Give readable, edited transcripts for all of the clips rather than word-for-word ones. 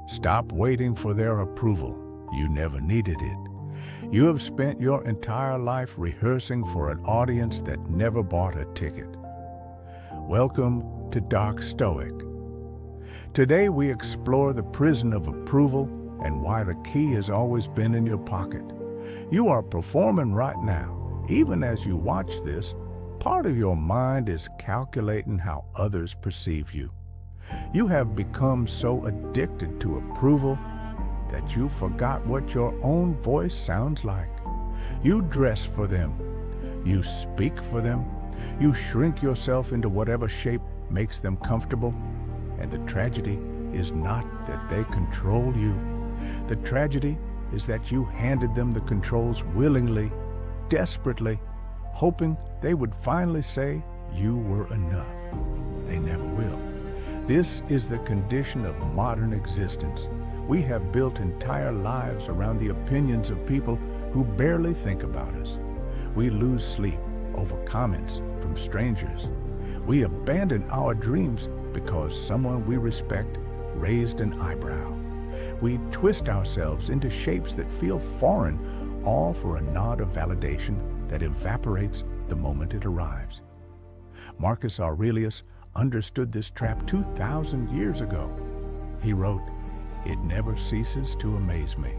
Stop waiting for their approval. You never needed it. You have spent your entire life rehearsing for an audience that never bought a ticket. Welcome to Dark Stoic. Today we explore the prison of approval and why the key has always been in your pocket. You are performing right now. Even as you watch this, part of your mind is calculating how others perceive you. You have become so addicted to approval that you forgot what your own voice sounds like. You dress for them. You speak for them. You shrink yourself into whatever shape makes them comfortable. And the tragedy is not that they control you. The tragedy is that you handed them the controls willingly, desperately, hoping they would finally say you were enough. They never will. This is the condition of modern existence. We have built entire lives around the opinions of people who barely think about us. We lose sleep over comments from strangers. We abandon our dreams because someone we respect raised an eyebrow. We twist ourselves into shapes that feel foreign, all for a nod of validation that evaporates the moment it arrives. Marcus Aurelius understood this trap 2,000 years ago. He wrote, "It never ceases to amaze me.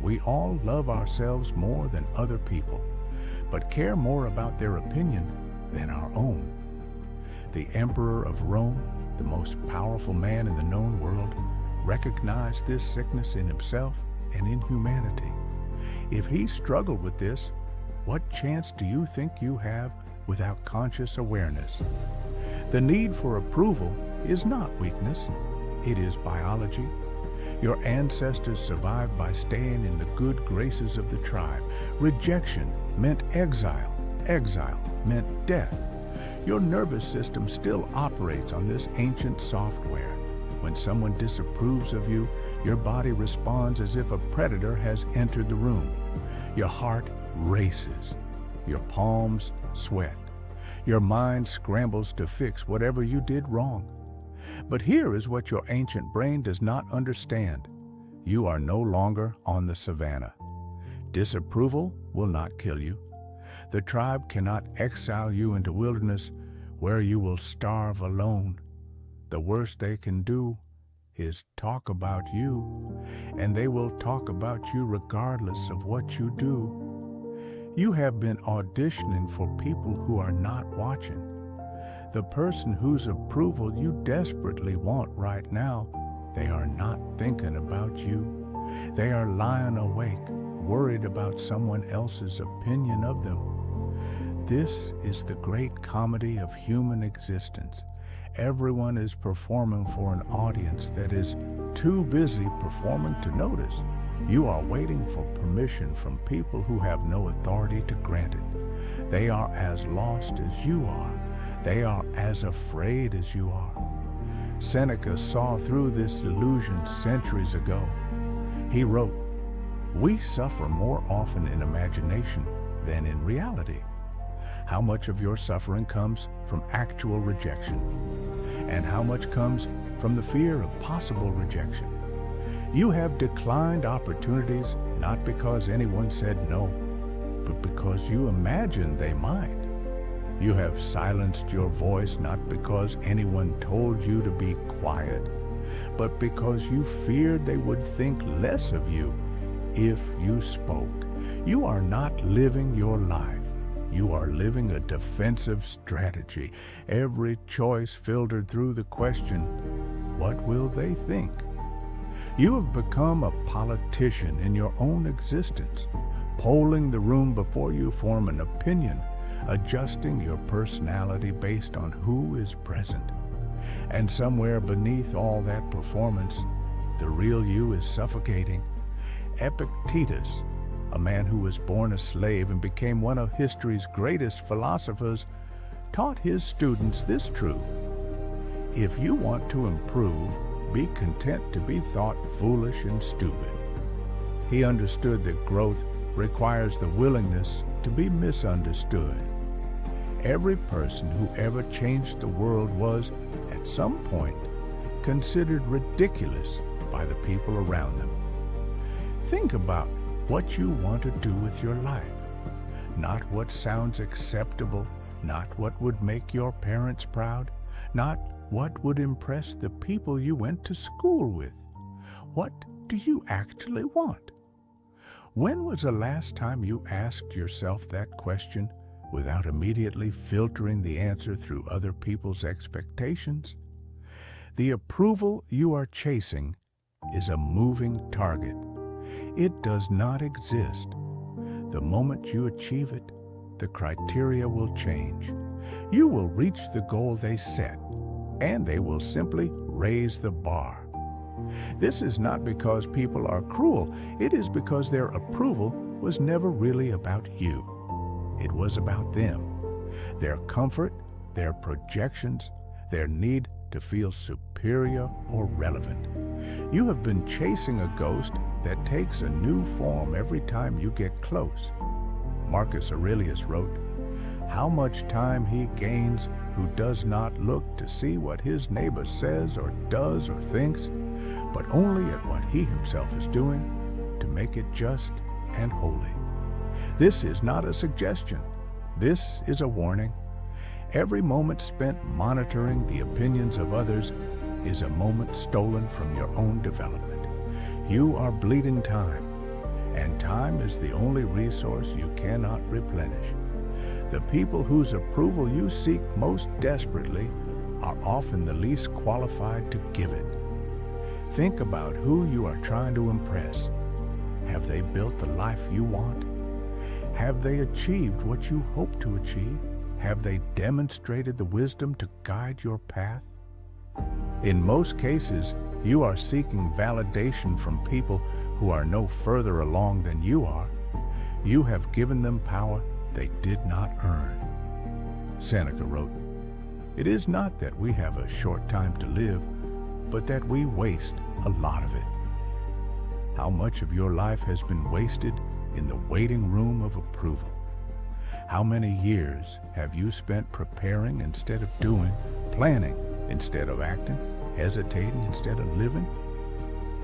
We all love ourselves more than other people, but care more about their opinion than our own." The Emperor of Rome, the most powerful man in the known world, recognized this sickness in himself and in humanity. If he struggled with this, what chance do you think you have without conscious awareness? The need for approval is not weakness, it is biology. Your ancestors survived by staying in the good graces of the tribe. Rejection meant exile. Exile meant death. Your nervous system still operates on this ancient software. When someone disapproves of you, your body responds as if a predator has entered the room. Your heart races. Your palms sweat. Your mind scrambles to fix whatever you did wrong. But here is what your ancient brain does not understand. You are no longer on the savannah. Disapproval will not kill you. The tribe cannot exile you into wilderness where you will starve alone. The worst they can do is talk about you, and they will talk about you regardless of what you do. You have been auditioning for people who are not watching. The person whose approval you desperately want right now, they are not thinking about you. They are lying awake, worried about someone else's opinion of them. This is the great comedy of human existence. Everyone is performing for an audience that is too busy performing to notice. You are waiting for permission from people who have no authority to grant it. They are as lost as you are. They are as afraid as you are. Seneca saw through this illusion centuries ago. He wrote, "We suffer more often in imagination than in reality." How much of your suffering comes from actual rejection? And how much comes from the fear of possible rejection? You have declined opportunities not because anyone said no, but because you imagined they might. You have silenced your voice not because anyone told you to be quiet, but because you feared they would think less of you if you spoke. You are not living your life. You are living a defensive strategy. Every choice filtered through the question, what will they think? You have become a politician in your own existence, polling the room before you form an opinion, adjusting your personality based on who is present. And somewhere beneath all that performance, the real you is suffocating. Epictetus, a man who was born a slave and became one of history's greatest philosophers, taught his students this truth: if you want to improve, be content to be thought foolish and stupid. He understood that growth requires the willingness to be misunderstood. Every person who ever changed the world was, at some point, considered ridiculous by the people around them. Think about what you want to do with your life, not what sounds acceptable, not what would make your parents proud, not what would impress the people you went to school with. What do you actually want? When was the last time you asked yourself that question without immediately filtering the answer through other people's expectations? The approval you are chasing is a moving target. It does not exist. The moment you achieve it, the criteria will change. You will reach the goal they set, and they will simply raise the bar. This is not because people are cruel. It is because their approval was never really about you. It was about them, their comfort, their projections, their need to feel superior or relevant. You have been chasing a ghost that takes a new form every time you get close. Marcus Aurelius wrote, "How much time he gains who does not look to see what his neighbor says or does or thinks, but only at what he himself is doing to make it just and holy." This is not a suggestion. This is a warning. Every moment spent monitoring the opinions of others is a moment stolen from your own development. You are bleeding time, and time is the only resource you cannot replenish. The people whose approval you seek most desperately are often the least qualified to give it. Think about who you are trying to impress. Have they built the life you want? Have they achieved what you hope to achieve? Have they demonstrated the wisdom to guide your path? In most cases, you are seeking validation from people who are no further along than you are. You have given them power they did not earn. Seneca wrote, "It is not that we have a short time to live, but that we waste a lot of it." How much of your life has been wasted in the waiting room of approval? How many years have you spent preparing instead of doing, planning instead of acting, hesitating instead of living?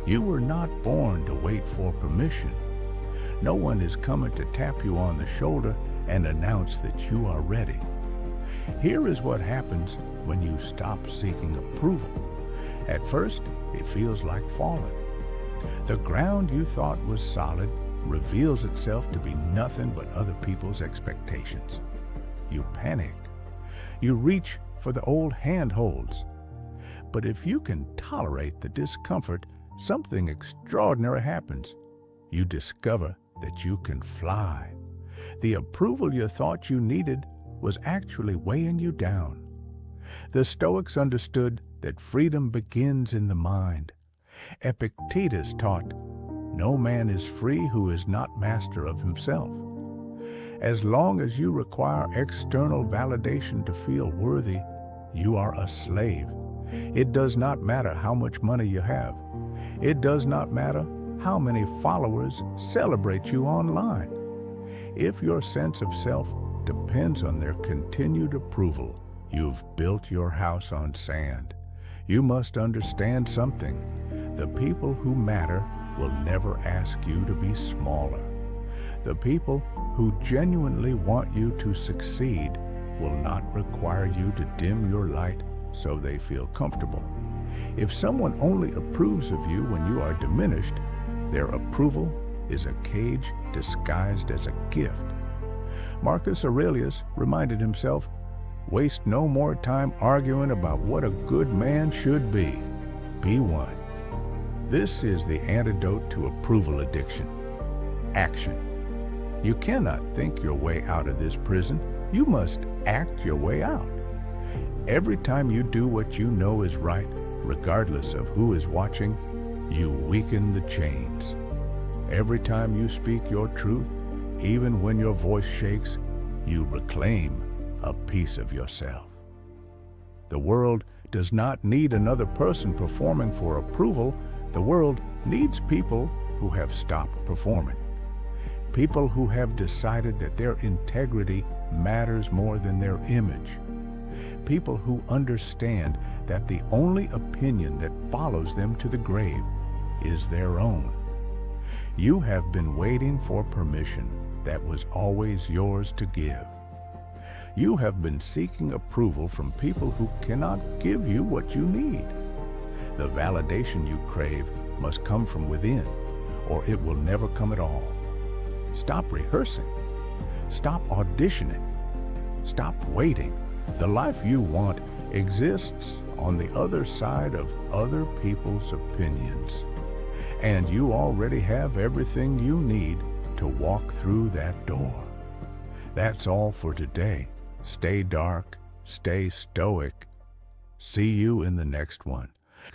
You were not born to wait for permission. No one is coming to tap you on the shoulder and announce that you are ready. Here is what happens when you stop seeking approval. At first, it feels like falling. The ground you thought was solid reveals itself to be nothing but other people's expectations. You panic. You reach for the old handholds. But if you can tolerate the discomfort, something extraordinary happens. You discover that you can fly. The approval you thought you needed was actually weighing you down. The Stoics understood that freedom begins in the mind. Epictetus taught, "No man is free who is not master of himself." As long as you require external validation to feel worthy, you are a slave. It does not matter how much money you have. It does not matter how many followers celebrate you online. If your sense of self depends on their continued approval, you've built your house on sand. You must understand something. The people who matter will never ask you to be smaller. The people who genuinely want you to succeed will not require you to dim your light so they feel comfortable. If someone only approves of you when you are diminished, their approval is a cage disguised as a gift. Marcus Aurelius reminded himself, "Waste no more time arguing about what a good man should be. Be one." This is the antidote to approval addiction. Action. You cannot think your way out of this prison. You must act your way out. Every time you do what you know is right, regardless of who is watching, you weaken the chains. Every time you speak your truth, even when your voice shakes, you reclaim a piece of yourself. The world does not need another person performing for approval. The world needs people who have stopped performing. People who have decided that their integrity matters more than their image. People who understand that the only opinion that follows them to the grave is their own. You have been waiting for permission that was always yours to give. You have been seeking approval from people who cannot give you what you need. The validation you crave must come from within, or it will never come at all. Stop rehearsing. Stop auditioning. Stop waiting. The life you want exists on the other side of other people's opinions. And you already have everything you need to walk through that door. That's all for today. Stay dark, stay stoic. See you in the next one.